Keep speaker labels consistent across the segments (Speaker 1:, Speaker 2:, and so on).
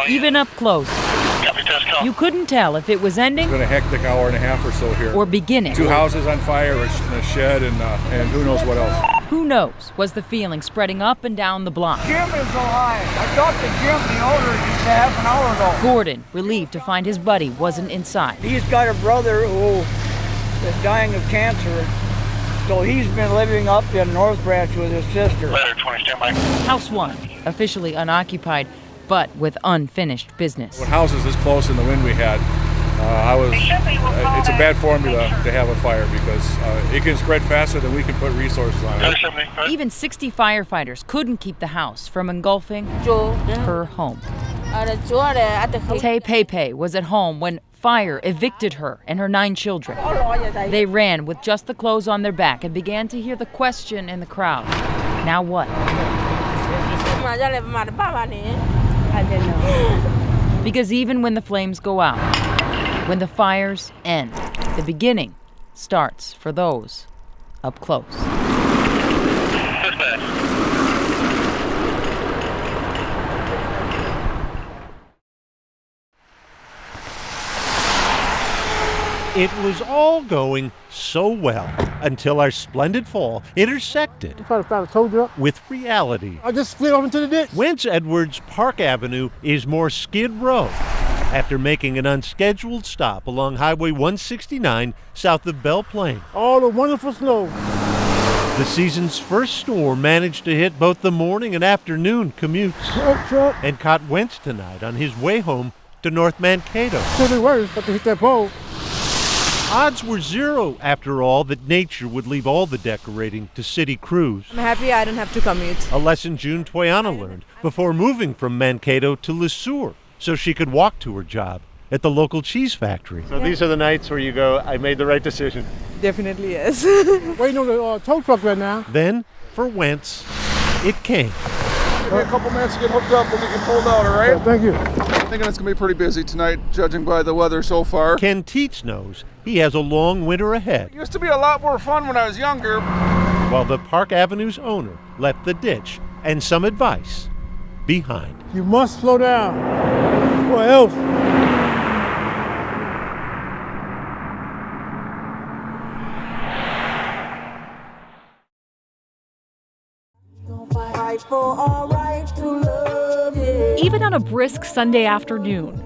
Speaker 1: Even up close, you couldn't tell if it was ending.
Speaker 2: It's been a hectic hour and a half or so here.
Speaker 1: Or beginning.
Speaker 2: 2 houses on fire, a shed, and who knows what else.
Speaker 1: Who knows was the feeling spreading up and down the block.
Speaker 3: Jim is alive. I talked to Jim, the owner, just a half an hour ago.
Speaker 1: Gordon, relieved to find his buddy wasn't inside.
Speaker 3: He's got a brother who is dying of cancer, so he's been living up in North Branch with his sister.
Speaker 1: House 1, officially unoccupied, but with unfinished business.
Speaker 2: When houses this close in the wind we had, it's a bad formula to have a fire because it can spread faster than we can put resources on it.
Speaker 1: Even 60 firefighters couldn't keep the house from engulfing her home. Tay Pepe was at home when fire evicted her and her 9 children. They ran with just the clothes on their back and began to hear the question in the crowd. Now what? Because even when the flames go out, when the fires end, the beginning starts for those up close.
Speaker 4: It was all going so well until our splendid fall intersected with reality.
Speaker 5: I just slid off into the ditch.
Speaker 4: Wentz Edwards Park Avenue is more Skid Row after making an unscheduled stop along Highway 169 south of Belle Plaine.
Speaker 5: All the wonderful snow.
Speaker 4: The season's first storm managed to hit both the morning and afternoon commutes
Speaker 5: Truck.
Speaker 4: and caught Wentz tonight on his way home to North Mankato.
Speaker 5: Could be worse, but to hit that pole.
Speaker 4: Odds were 0, after all, that nature would leave all the decorating to city crews.
Speaker 6: I'm happy I don't have to commute.
Speaker 4: A lesson June Toyana learned before moving from Mankato to Le Sueur so she could walk to her job at the local cheese factory. So these are the nights where you go, I made the right decision.
Speaker 6: Definitely yes.
Speaker 5: Waiting on the tow truck right now.
Speaker 4: Then, for Wentz, it came.
Speaker 7: Give me a couple minutes to get hooked up and we can pull out, all right?
Speaker 5: Yeah, thank you.
Speaker 7: I'm thinking it's going to be pretty busy tonight, judging by the weather so far.
Speaker 4: Ken Teets knows he has a long winter ahead,
Speaker 7: It used to be a lot more fun when I was younger.
Speaker 4: while the Park Avenue's owner left the ditch and some advice behind.
Speaker 5: You must slow down. Or else.
Speaker 8: Even on a brisk Sunday afternoon,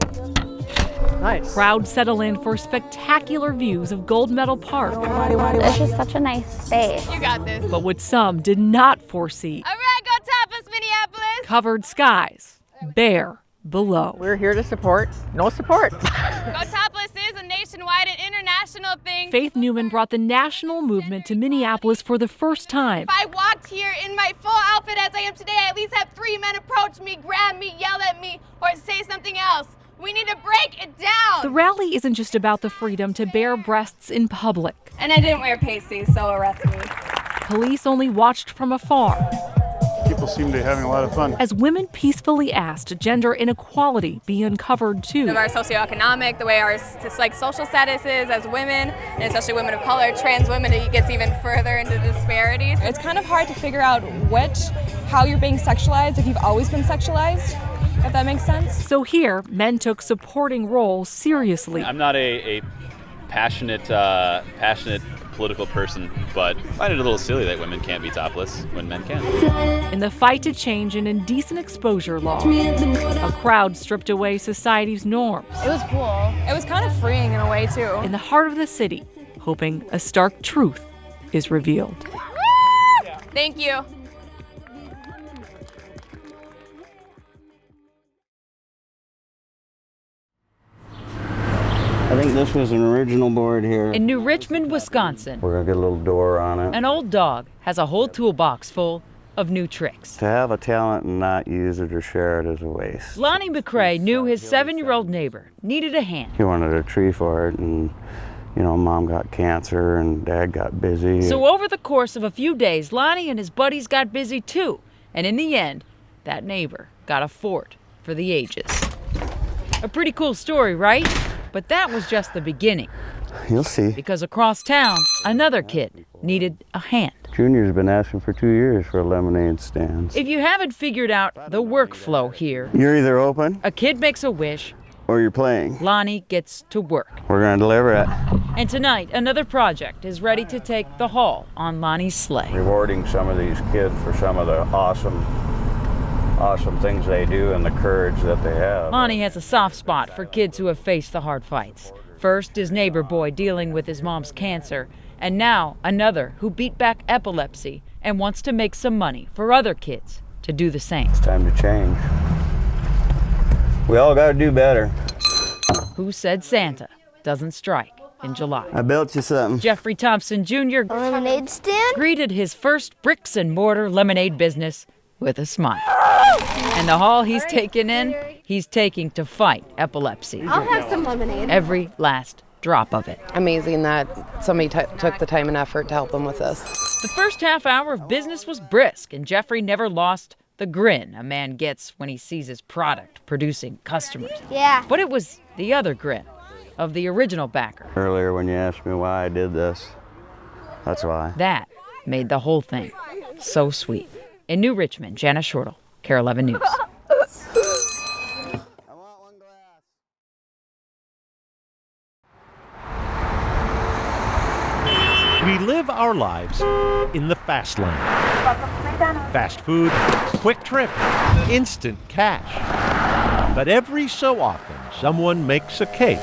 Speaker 6: Nice.
Speaker 8: crowds settle in for spectacular views of Gold Medal Park.
Speaker 9: It's just such a nice space.
Speaker 10: You got this.
Speaker 8: But what some did not foresee,
Speaker 10: All right, go Tapas, Minneapolis.
Speaker 8: covered skies, bare below.
Speaker 6: We're here to support, no support.
Speaker 10: Go Topless is a nationwide and international thing.
Speaker 8: Faith Newman brought the national movement to Minneapolis for the first time.
Speaker 10: If I walked here in my full outfit as I am today, I at least have 3 men approach me, grab me, yell at me, or say something else. We need to break it down.
Speaker 8: The rally isn't just about the freedom to bare breasts in public.
Speaker 10: And I didn't wear pasties, so arrest me.
Speaker 8: Police only watched from afar
Speaker 7: People seem to be having a lot of fun.
Speaker 8: as women peacefully asked gender inequality be uncovered too.
Speaker 10: Our socioeconomic, the way our social status is as women, and especially women of color, trans women, it gets even further into disparities.
Speaker 6: It's kind of hard to figure out how you're being sexualized if you've always been sexualized, if that makes sense.
Speaker 8: So here, men took supporting roles seriously.
Speaker 11: I'm not a passionate political person, but I find it a little silly that women can't be topless when men can.
Speaker 8: In the fight to change an indecent exposure law, a crowd stripped away society's norms.
Speaker 6: It was cool. It was kind of freeing in a way, too.
Speaker 8: In the heart of the city, hoping a stark truth is revealed.
Speaker 10: Thank you.
Speaker 12: I think this was an original board here.
Speaker 1: In New Richmond, Wisconsin,
Speaker 12: We're gonna get a little door on it.
Speaker 1: an old dog has a whole toolbox full of new tricks.
Speaker 12: To have a talent and not use it or share it is a waste.
Speaker 1: Lonnie McCrae knew his 7-year-old neighbor needed a hand.
Speaker 12: He wanted a tree for it, and Mom got cancer and Dad got busy.
Speaker 1: So over the course of a few days, Lonnie and his buddies got busy too. And in the end, that neighbor got a fort for the ages. A pretty cool story, right? But that was just the beginning.
Speaker 12: You'll see.
Speaker 1: Because across town, another kid needed a hand.
Speaker 12: Junior's been asking for 2 years for a lemonade stand.
Speaker 1: If you haven't figured out the workflow here,
Speaker 12: You're either open
Speaker 1: a kid makes a wish,
Speaker 12: or you're playing.
Speaker 1: Lonnie gets to work.
Speaker 12: We're going to deliver it.
Speaker 1: And tonight, another project is ready to take the haul on Lonnie's sleigh.
Speaker 12: Rewarding some of these kids for some of the awesome things they do and the courage that they have.
Speaker 1: Lonnie has a soft spot for kids who have faced the hard fights. First, his neighbor boy dealing with his mom's cancer, and now another who beat back epilepsy and wants to make some money for other kids to do the same.
Speaker 12: It's time to change. We all got to do better.
Speaker 1: Who said Santa doesn't strike in July?
Speaker 12: I built you something.
Speaker 1: Jeffrey Thompson Jr.
Speaker 9: A lemonade stand?
Speaker 1: greeted his first bricks and mortar lemonade business with a smile. And the haul he's taken in, he's taking to fight epilepsy.
Speaker 9: I'll have some lemonade.
Speaker 1: Every last drop of it.
Speaker 13: Amazing that somebody took the time and effort to help them with this.
Speaker 1: The first half hour of business was brisk, and Jeffrey never lost the grin a man gets when he sees his product producing customers.
Speaker 9: Yeah.
Speaker 1: But it was the other grin of the original backer.
Speaker 12: Earlier when you asked me why I did this, that's why.
Speaker 1: That made the whole thing so sweet. In New Richmond, Jana Shortle, KARE 11 News.
Speaker 4: We live our lives in the fast lane. Fast food, quick trip, instant cash. But every so often, someone makes a case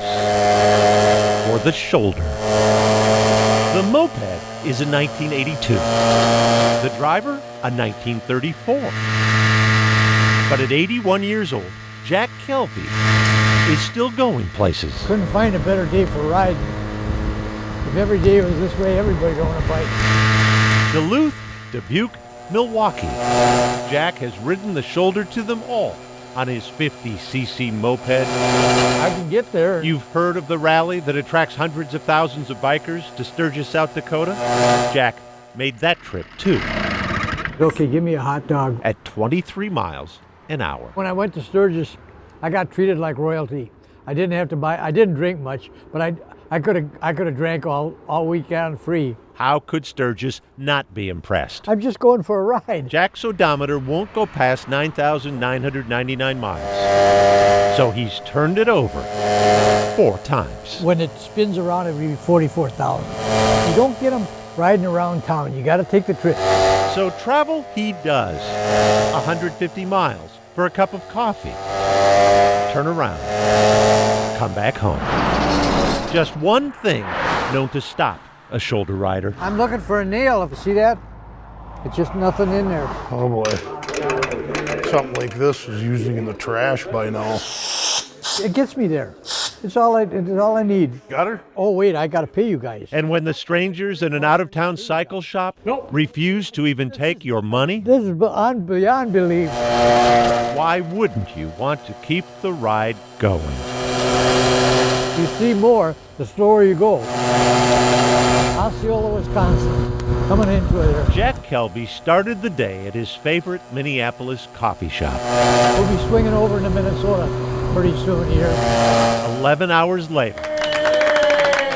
Speaker 4: for the shoulder. The moped is a 1982. The driver, a 1934. But at 81 years old, Jack Kelby is still going places.
Speaker 5: Couldn't find a better day for riding. If every day was this way, everybody on a bike.
Speaker 4: Duluth, Dubuque, Milwaukee. Jack has ridden the shoulder to them all on his 50cc moped.
Speaker 5: I can get there.
Speaker 4: You've heard of the rally that attracts hundreds of thousands of bikers to Sturgis, South Dakota? Jack made that trip too.
Speaker 5: Okay, give me a hot dog.
Speaker 4: At 23 miles an hour.
Speaker 5: When I went to Sturgis, I got treated like royalty. I didn't have to buy, I didn't drink much, but I could have drank all weekend free.
Speaker 4: How could Sturgis not be impressed?
Speaker 5: I'm just going for a ride.
Speaker 4: Jack's odometer won't go past 9,999 miles. So he's turned it over 4 times.
Speaker 5: When it spins around, it'll be 44,000. You don't get them riding around town. You got to take the trip.
Speaker 4: So travel he does. 150 miles for a cup of coffee. Turn around. Come back home. Just one thing known to stop a shoulder rider.
Speaker 5: I'm looking for a nail. If you see that, it's just nothing in there.
Speaker 14: Oh boy. Something like this is usually in the trash by now.
Speaker 5: It gets me there. It's all I need.
Speaker 14: Got her?
Speaker 5: Oh wait, I got to pay you guys.
Speaker 4: And when the strangers in an out-of-town cycle shop refuse to even take your money,
Speaker 5: this is beyond belief.
Speaker 4: Why wouldn't you want to keep the ride going?
Speaker 5: You see more, the slower you go. Osceola, Wisconsin, coming into it.
Speaker 4: Jack Kelby started the day at his favorite Minneapolis coffee shop.
Speaker 5: We'll be swinging over into Minnesota pretty soon here.
Speaker 4: 11 hours later,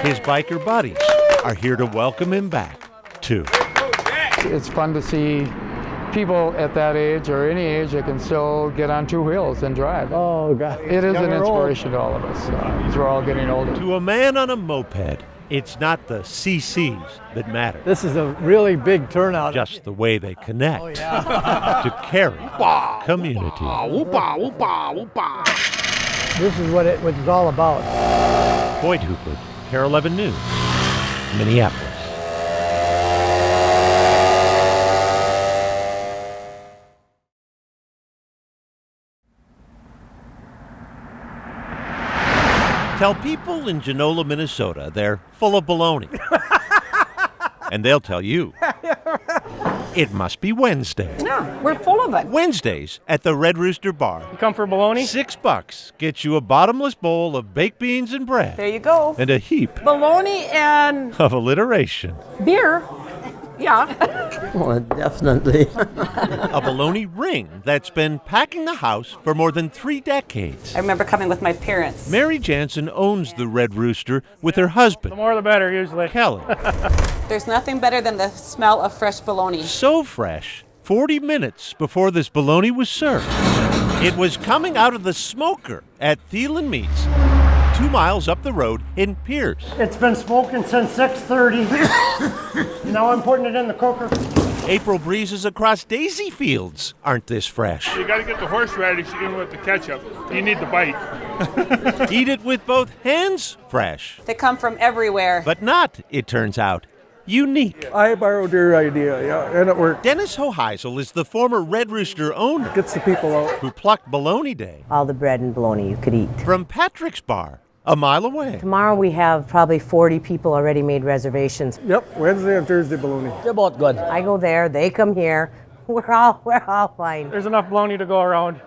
Speaker 4: his biker buddies are here to welcome him back, too.
Speaker 15: It's fun to see people at that age or any age that can still get on 2 wheels and drive.
Speaker 5: Oh, God.
Speaker 15: It is an inspiration to all of us as we're all getting older.
Speaker 4: To a man on a moped, it's not the CCs that matter.
Speaker 5: This is a really big turnout.
Speaker 4: Just the way they connect to carry community.
Speaker 5: This is what it's all about.
Speaker 4: Boyd Hooper, KARE 11 News, Minneapolis. Tell people in Genola, Minnesota, they're full of baloney. And they'll tell you, it must be Wednesday.
Speaker 16: No, we're full of it.
Speaker 4: Wednesdays at the Red Rooster Bar.
Speaker 16: You come for baloney?
Speaker 4: $6 gets you a bottomless bowl of baked beans and bread.
Speaker 16: There you go.
Speaker 4: And a heap
Speaker 16: Baloney and
Speaker 4: of alliteration.
Speaker 16: beer. Yeah. Well, definitely.
Speaker 4: A baloney ring that's been packing the house for more than 3 decades.
Speaker 17: I remember coming with my parents.
Speaker 4: Mary Jansen owns the Red Rooster with her husband.
Speaker 18: The more the better, usually.
Speaker 4: Kelly.
Speaker 17: There's nothing better than the smell of fresh bologna.
Speaker 4: So fresh, 40 minutes before this bologna was served, it was coming out of the smoker at Thielen Meats, 2 miles up the road in Pierce.
Speaker 18: It's been smoking since 6:30. Now I'm putting it in the cooker.
Speaker 4: April breezes across daisy fields aren't this fresh.
Speaker 18: You got to get the horseradish in with the ketchup. You need the bite.
Speaker 4: Eat it with both hands fresh.
Speaker 17: They come from everywhere.
Speaker 4: But not, it turns out, unique.
Speaker 19: I borrowed your idea, yeah, and it worked.
Speaker 4: Dennis Hoheisel is the former Red Rooster owner.
Speaker 19: Gets the people out.
Speaker 4: Who plucked Bologna Day.
Speaker 20: All the bread and bologna you could eat.
Speaker 4: From Patrick's Bar, a mile away.
Speaker 20: Tomorrow we have probably 40 people already made reservations.
Speaker 19: Yep, Wednesday and Thursday bologna.
Speaker 20: They're both good. I go there, they come here. We're all fine.
Speaker 18: There's enough bologna to go around.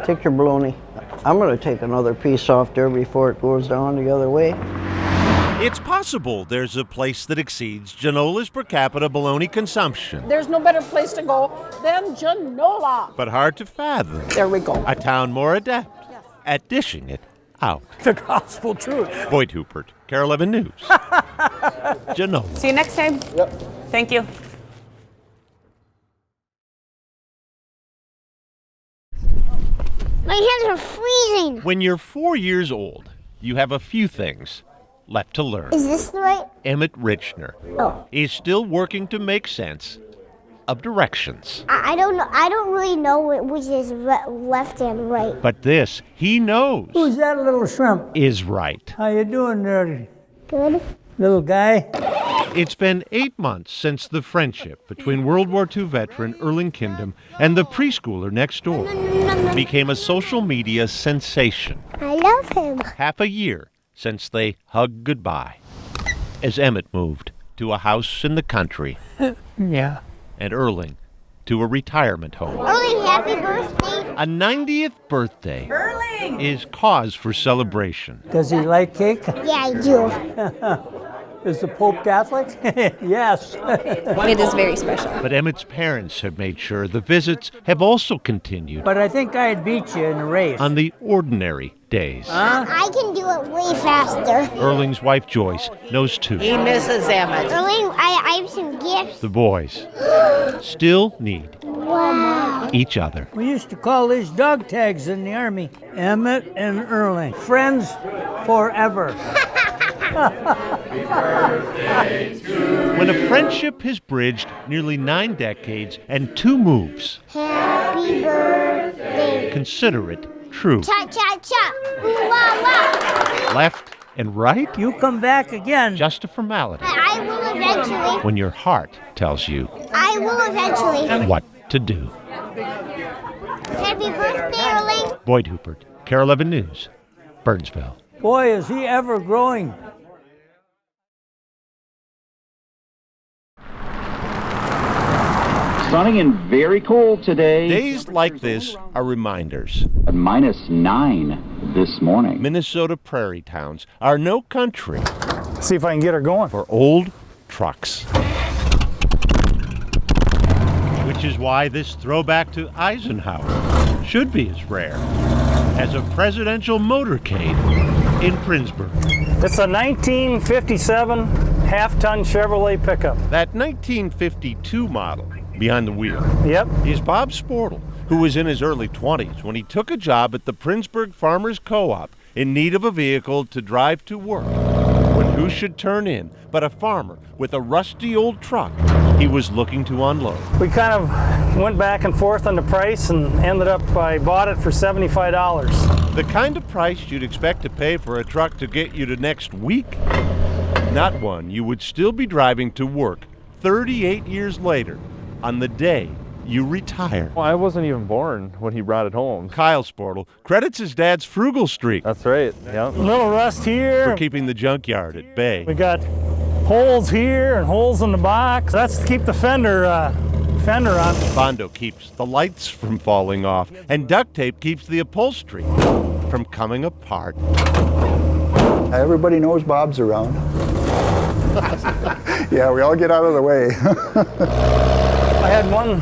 Speaker 16: Take your bologna. I'm going to take another piece off there before it goes down the other way.
Speaker 4: It's possible there's a place that exceeds Genola's per capita bologna consumption.
Speaker 21: There's no better place to go than Genola.
Speaker 4: But hard to fathom.
Speaker 21: There we go.
Speaker 4: A town more adept at dishing it out.
Speaker 18: The gospel truth.
Speaker 4: Boyd Hupert, Care 11 News. Genola.
Speaker 17: See you next time.
Speaker 19: Yep.
Speaker 17: Thank you.
Speaker 9: My hands are freezing.
Speaker 4: When you're 4 years old, you have a few things left to learn.
Speaker 9: Is this the right?
Speaker 4: Emmett Richner is still working to make sense of directions.
Speaker 9: I don't know. I don't really know which is left and right.
Speaker 4: But this, he knows,
Speaker 3: Who's that little shrimp?
Speaker 4: is right.
Speaker 3: How you doing there,
Speaker 9: Good.
Speaker 3: little guy?
Speaker 4: It's been 8 months since the friendship between World War II veteran Erling Kindom and the preschooler next door became a social media sensation.
Speaker 9: I love him.
Speaker 4: Half a year since they hugged goodbye as Emmett moved to a house in the country.
Speaker 3: Yeah.
Speaker 4: And Erling to a retirement home.
Speaker 9: Erling, happy birthday.
Speaker 4: A 90th birthday is cause for celebration.
Speaker 3: Does he like cake?
Speaker 9: Yeah, I do.
Speaker 3: Is the Pope Catholic? Yes.
Speaker 6: It is very special.
Speaker 4: But Emmett's parents have made sure the visits have also continued.
Speaker 3: But I think I'd beat you in a race.
Speaker 4: On the ordinary days.
Speaker 9: I can do it way faster.
Speaker 4: Erling's wife Joyce knows too.
Speaker 21: He misses Emmett.
Speaker 9: Erling, I have some gifts.
Speaker 4: The boys still need each other.
Speaker 3: We used to call these dog tags in the Army. Emmett and Erling. Friends forever.
Speaker 4: When a friendship has bridged nearly 9 decades and 2 moves,
Speaker 9: Happy birthday.
Speaker 4: consider it true.
Speaker 9: Cha-cha-cha. Ooh, la, la.
Speaker 4: Left and right,
Speaker 3: You come back again.
Speaker 4: just a formality.
Speaker 9: I will eventually.
Speaker 4: When your heart tells you
Speaker 9: I will eventually.
Speaker 4: what to do.
Speaker 9: Happy birthday, Erling.
Speaker 4: Boyd Hupert, Care 11 News, Burnsville.
Speaker 3: Boy, is he ever growing.
Speaker 22: Sunny and very cold today.
Speaker 4: Days like this are reminders.
Speaker 22: At -9 this morning.
Speaker 4: Minnesota prairie towns are no country
Speaker 19: See if I can get her going.
Speaker 4: for old trucks. Which is why this throwback to Eisenhower should be as rare as a presidential motorcade in Princeburg.
Speaker 18: It's a 1957 half-ton Chevrolet pickup.
Speaker 4: That 1952 model behind the wheel
Speaker 18: Yep.
Speaker 4: is Bob Sportle, who was in his early 20s when he took a job at the Princeburg Farmers Co-op in need of a vehicle to drive to work. When who should turn in but a farmer with a rusty old truck he was looking to unload.
Speaker 18: We kind of went back and forth on the price and ended up, I bought it for $75.
Speaker 4: The kind of price you'd expect to pay for a truck to get you to next week. Not one you would still be driving to work 38 years later on the day you retire.
Speaker 23: Well, I wasn't even born when he brought it home.
Speaker 4: Kyle Sportle credits his dad's frugal streak.
Speaker 23: That's right, yeah.
Speaker 18: A little rust here.
Speaker 4: For keeping the junkyard at bay.
Speaker 18: We got holes here and holes in the box. That's to keep the fender on.
Speaker 4: Bondo keeps the lights from falling off, and duct tape keeps the upholstery from coming apart.
Speaker 24: Everybody knows Bob's around.
Speaker 2: Yeah, we all get out of the way.
Speaker 18: I had one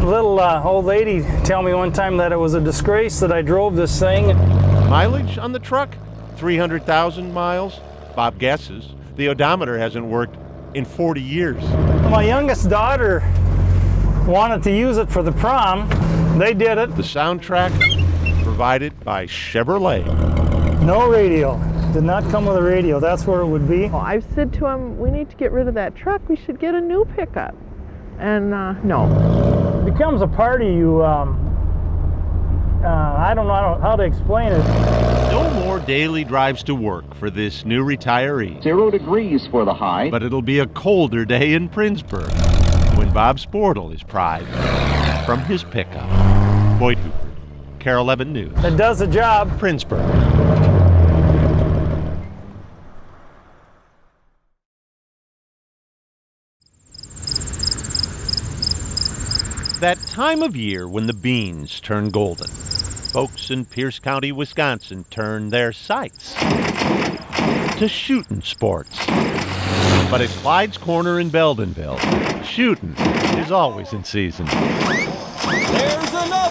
Speaker 18: little old lady tell me one time that it was a disgrace that I drove this thing.
Speaker 4: Mileage on the truck? 300,000 miles? Bob guesses. The odometer hasn't worked in 40 years.
Speaker 18: My youngest daughter wanted to use it for the prom. They did it.
Speaker 4: The soundtrack provided by Chevrolet.
Speaker 18: No radio. Did not come with a radio. That's where it would be.
Speaker 21: Well, I've said to him, we need to get rid of that truck. We should get a new pickup. And no.
Speaker 18: It becomes a part of you. I don't know how to explain it.
Speaker 4: No more daily drives to work for this new retiree.
Speaker 22: 0 degrees for the high.
Speaker 4: But it'll be a colder day in Princeburg when Bob Sportle is pried from his pickup. Boyd Hooper, Carol 11 News.
Speaker 18: It does the job.
Speaker 4: Princeburg. That time of year when the beans turn golden. Folks in Pierce County, Wisconsin turn their sights to shooting sports. But at Clyde's Corner in Beldenville, shooting is always in season.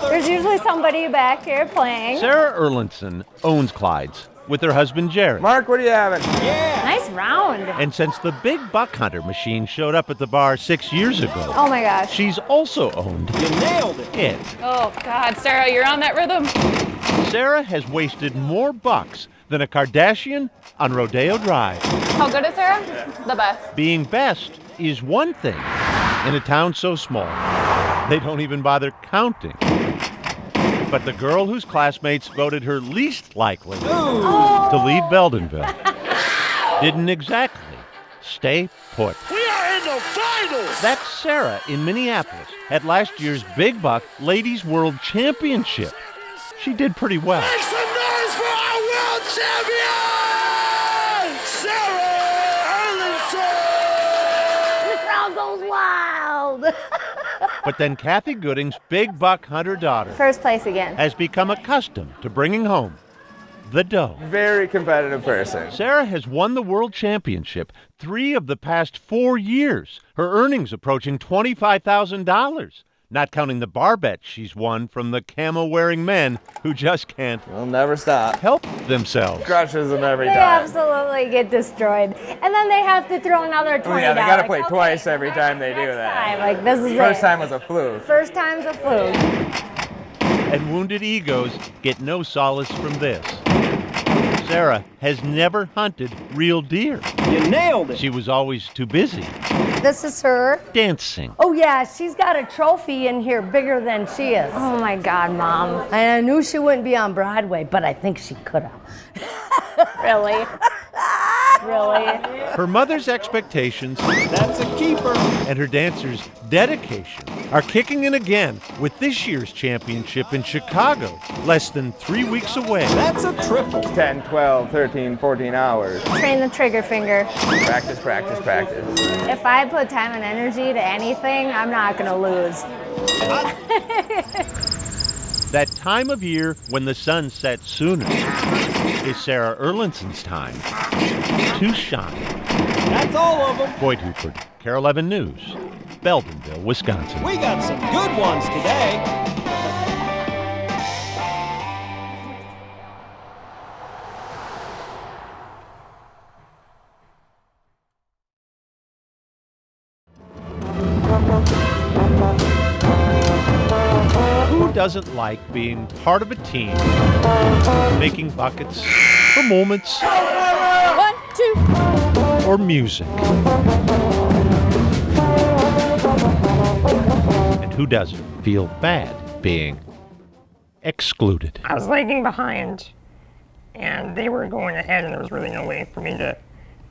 Speaker 7: There's usually somebody back here playing.
Speaker 4: Sarah Erlinson owns Clyde's with her husband Jared.
Speaker 11: Mark, what are you having?
Speaker 7: Yeah. Nice round.
Speaker 4: And since the big buck hunter machine showed up at the bar 6 years ago,
Speaker 7: Oh my gosh.
Speaker 4: she's also owned
Speaker 11: You nailed it.
Speaker 6: Oh God, Sarah, you're on that rhythm.
Speaker 4: Sarah has wasted more bucks than a Kardashian on Rodeo Drive.
Speaker 6: How good is Sarah? The best.
Speaker 4: Being best is one thing in a town so small, they don't even bother counting. But the girl whose classmates voted her least likely to leave Beldenville didn't exactly stay put.
Speaker 11: We are in the finals.
Speaker 4: That's Sarah in Minneapolis at last year's Big Buck Ladies World Championship. She did pretty well.
Speaker 11: Make some noise for our world champion, Sarah Erlinson.
Speaker 9: The crowd goes wild.
Speaker 4: But then Kathy Gooding's Big Buck Hunter daughter
Speaker 7: First place again.
Speaker 4: has become accustomed to bringing home the dough.
Speaker 11: Very competitive person.
Speaker 4: Sarah has won the world championship 3 of the past 4 years, her earnings approaching $25,000, not counting the bar bets she's won from the camo-wearing men who just can't
Speaker 11: We'll never stop.
Speaker 4: help themselves.
Speaker 11: Crushes them every
Speaker 7: They
Speaker 11: time.
Speaker 7: absolutely get destroyed. And then they have to throw another $20.
Speaker 11: Oh yeah, they gotta play twice every time they do that.
Speaker 7: Like, this is
Speaker 11: First
Speaker 7: it.
Speaker 11: time was a fluke.
Speaker 7: First time's a fluke.
Speaker 4: And wounded egos get no solace from this. Sarah has never hunted real deer.
Speaker 11: You nailed it.
Speaker 4: She was always too busy
Speaker 20: This is her.
Speaker 4: dancing.
Speaker 20: Oh yeah, she's got a trophy in here bigger than she is.
Speaker 7: Oh my God, Mom.
Speaker 20: And I knew she wouldn't be on Broadway, but I think she could have.
Speaker 7: Really? Really?
Speaker 4: Her mother's expectations
Speaker 11: That's a keeper.
Speaker 4: and her dancers' dedication are kicking in again with this year's championship in Chicago, less than 3 weeks away.
Speaker 11: That's a triple. 10, 12, 13, 14 hours.
Speaker 7: Train the trigger finger.
Speaker 11: Practice, practice, practice.
Speaker 7: If I put time and energy to anything, I'm not gonna lose.
Speaker 4: That time of year when the sun sets soonest is Sarah Erlinson's time to shine.
Speaker 11: That's all of them.
Speaker 4: Boyd Hooper, Carol 11 News, Beldenville, Wisconsin.
Speaker 11: We got some good ones today.
Speaker 4: Who doesn't like being part of a team, making buckets for moments
Speaker 6: 1, 2.
Speaker 4: or music? And who doesn't feel bad being excluded?
Speaker 24: I was lagging behind, and they were going ahead, and there was really no way for me to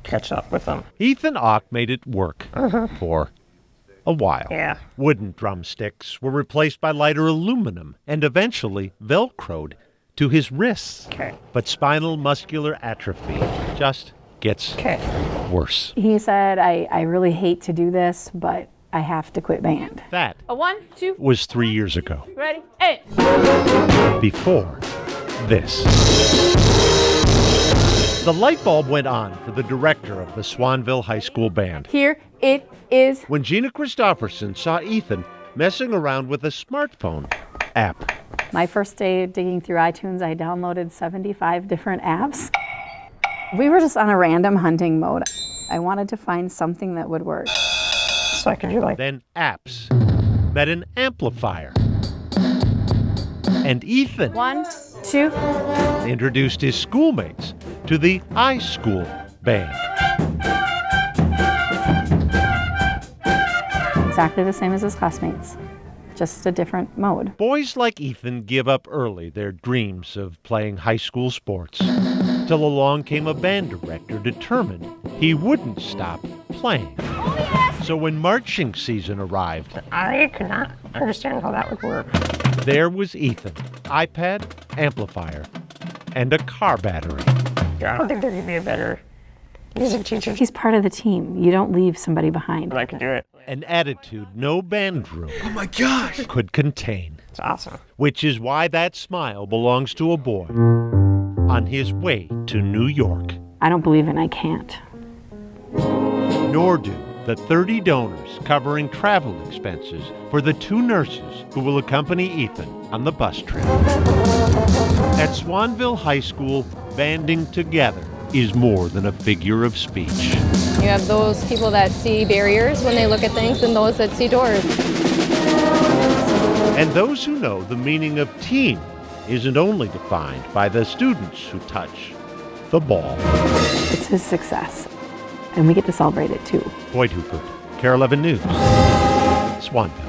Speaker 24: catch up with them.
Speaker 4: Ethan Ock made it work for a while.
Speaker 24: Yeah.
Speaker 4: Wooden drumsticks were replaced by lighter aluminum and eventually Velcroed to his wrists.
Speaker 24: Okay.
Speaker 4: But spinal muscular atrophy just gets worse.
Speaker 25: He said, I really hate to do this, but I have to quit band.
Speaker 4: That
Speaker 6: A 1, 2.
Speaker 4: was 3 years ago.
Speaker 6: Ready? 8.
Speaker 4: Before this. The light bulb went on for the director of the Swanville High School Band.
Speaker 25: Here it is.
Speaker 4: When Gina Christopherson saw Ethan messing around with a smartphone app.
Speaker 25: My first day digging through iTunes, I downloaded 75 different apps. We were just on a random hunting mode. I wanted to find something that would work.
Speaker 24: So I could do like...
Speaker 4: Then apps met an amplifier. And Ethan
Speaker 25: 1, 2.
Speaker 4: introduced his schoolmates to the iSchool band.
Speaker 25: Exactly the same as his classmates, just a different mode.
Speaker 4: Boys like Ethan give up early their dreams of playing high school sports, till along came a band director determined he wouldn't stop playing. So when marching season arrived,
Speaker 24: I could not understand how that would work.
Speaker 4: there was Ethan, iPad, amplifier, and a car battery.
Speaker 24: I don't think there could be a better music teacher.
Speaker 25: He's part of the team. You don't leave somebody behind.
Speaker 24: I can do it.
Speaker 4: An attitude no band room could contain.
Speaker 24: It's awesome.
Speaker 4: Which is why that smile belongs to a boy on his way to New York.
Speaker 25: I don't believe in I can't.
Speaker 4: Nor do the 30 donors covering travel expenses for the 2 nurses who will accompany Ethan on the bus trip. At Swanville High School, banding together is more than a figure of speech.
Speaker 2: You have those people that see barriers when they look at things and those that see doors.
Speaker 4: And those who know the meaning of team isn't only defined by the students who touch the ball.
Speaker 25: It's his success, and we get to celebrate it too.
Speaker 4: Boyd Hooper, KARE 11 News, Swanville.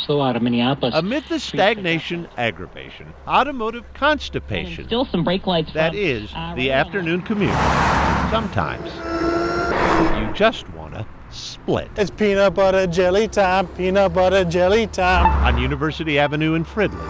Speaker 8: Slow out of Minneapolis.
Speaker 4: Amid the stagnation, aggravation, automotive constipation,
Speaker 8: Still some brake lights.
Speaker 4: that is the afternoon commute, sometimes you just want to split.
Speaker 19: It's peanut butter jelly time, peanut butter jelly time.
Speaker 4: On University Avenue in Fridley,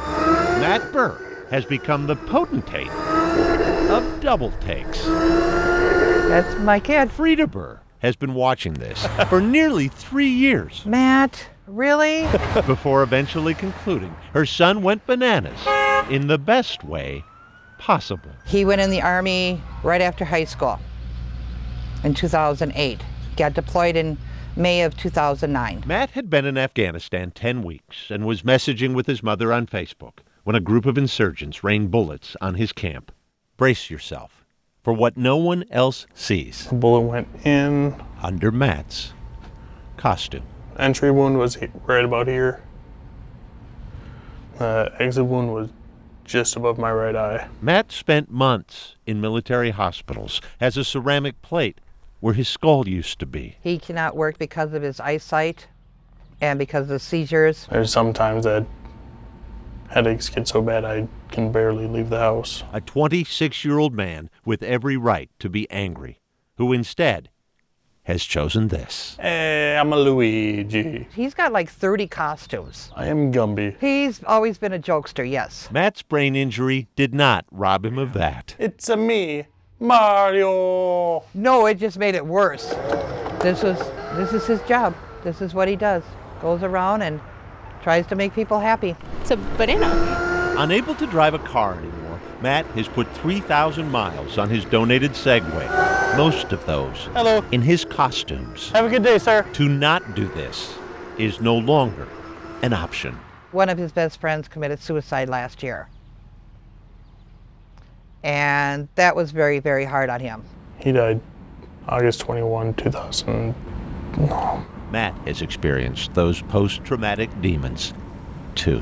Speaker 4: Matt Burr has become the potentate of double takes.
Speaker 10: That's my kid.
Speaker 4: Frida Burr has been watching this for nearly 3 years.
Speaker 10: Matt, really?
Speaker 4: Before eventually concluding her son went bananas in the best way possible.
Speaker 10: He went in the Army right after high school in 2008. Got deployed in May of 2009.
Speaker 4: Matt had been in Afghanistan 10 weeks and was messaging with his mother on Facebook when a group of insurgents rained bullets on his camp. Brace yourself for what no one else sees.
Speaker 19: The bullet went in.
Speaker 4: Under Matt's costume.
Speaker 19: Entry wound was right about here. Exit wound was just above my right eye.
Speaker 4: Matt spent months in military hospitals as a ceramic plate where his skull used to be.
Speaker 10: He cannot work because of his eyesight and because of the seizures.
Speaker 19: There's sometimes that headaches get so bad I can barely leave the house.
Speaker 4: A 26-year-old man with every right to be angry, who instead has chosen this.
Speaker 19: Hey, I'm a Luigi.
Speaker 10: He's got like 30 costumes.
Speaker 19: I am Gumby.
Speaker 10: He's always been a jokester, yes.
Speaker 4: Matt's brain injury did not rob him of that.
Speaker 19: It's a me, Mario.
Speaker 10: No, it just made it worse. This is his job. This is what he does. Goes around and tries to make people happy.
Speaker 2: It's a banana.
Speaker 4: Unable to drive a car anymore, Matt has put 3,000 miles on his donated Segway, most of those in his costumes.
Speaker 19: Have a good day, sir.
Speaker 4: To not do this is no longer an option.
Speaker 10: One of his best friends committed suicide last year. And that was very, very hard on him.
Speaker 19: He died August 21, 2000.
Speaker 4: Matt has experienced those post-traumatic demons, too.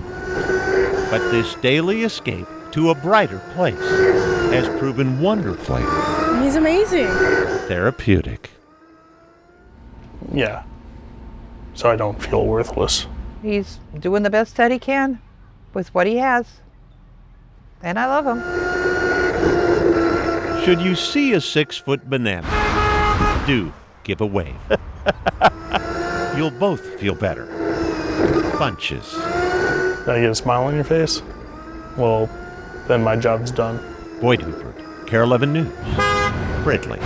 Speaker 4: But this daily escape to a brighter place has proven wonderfully
Speaker 21: He's amazing.
Speaker 4: therapeutic.
Speaker 19: Yeah. So I don't feel worthless.
Speaker 10: He's doing the best that he can with what he has. And I love him.
Speaker 4: Should you see a 6-foot banana, do give a wave. You'll both feel better. Bunches.
Speaker 19: Did I get a smile on your face? Well, then my job's done.
Speaker 4: Boyd Hooper, KARE 11 News, Fridley.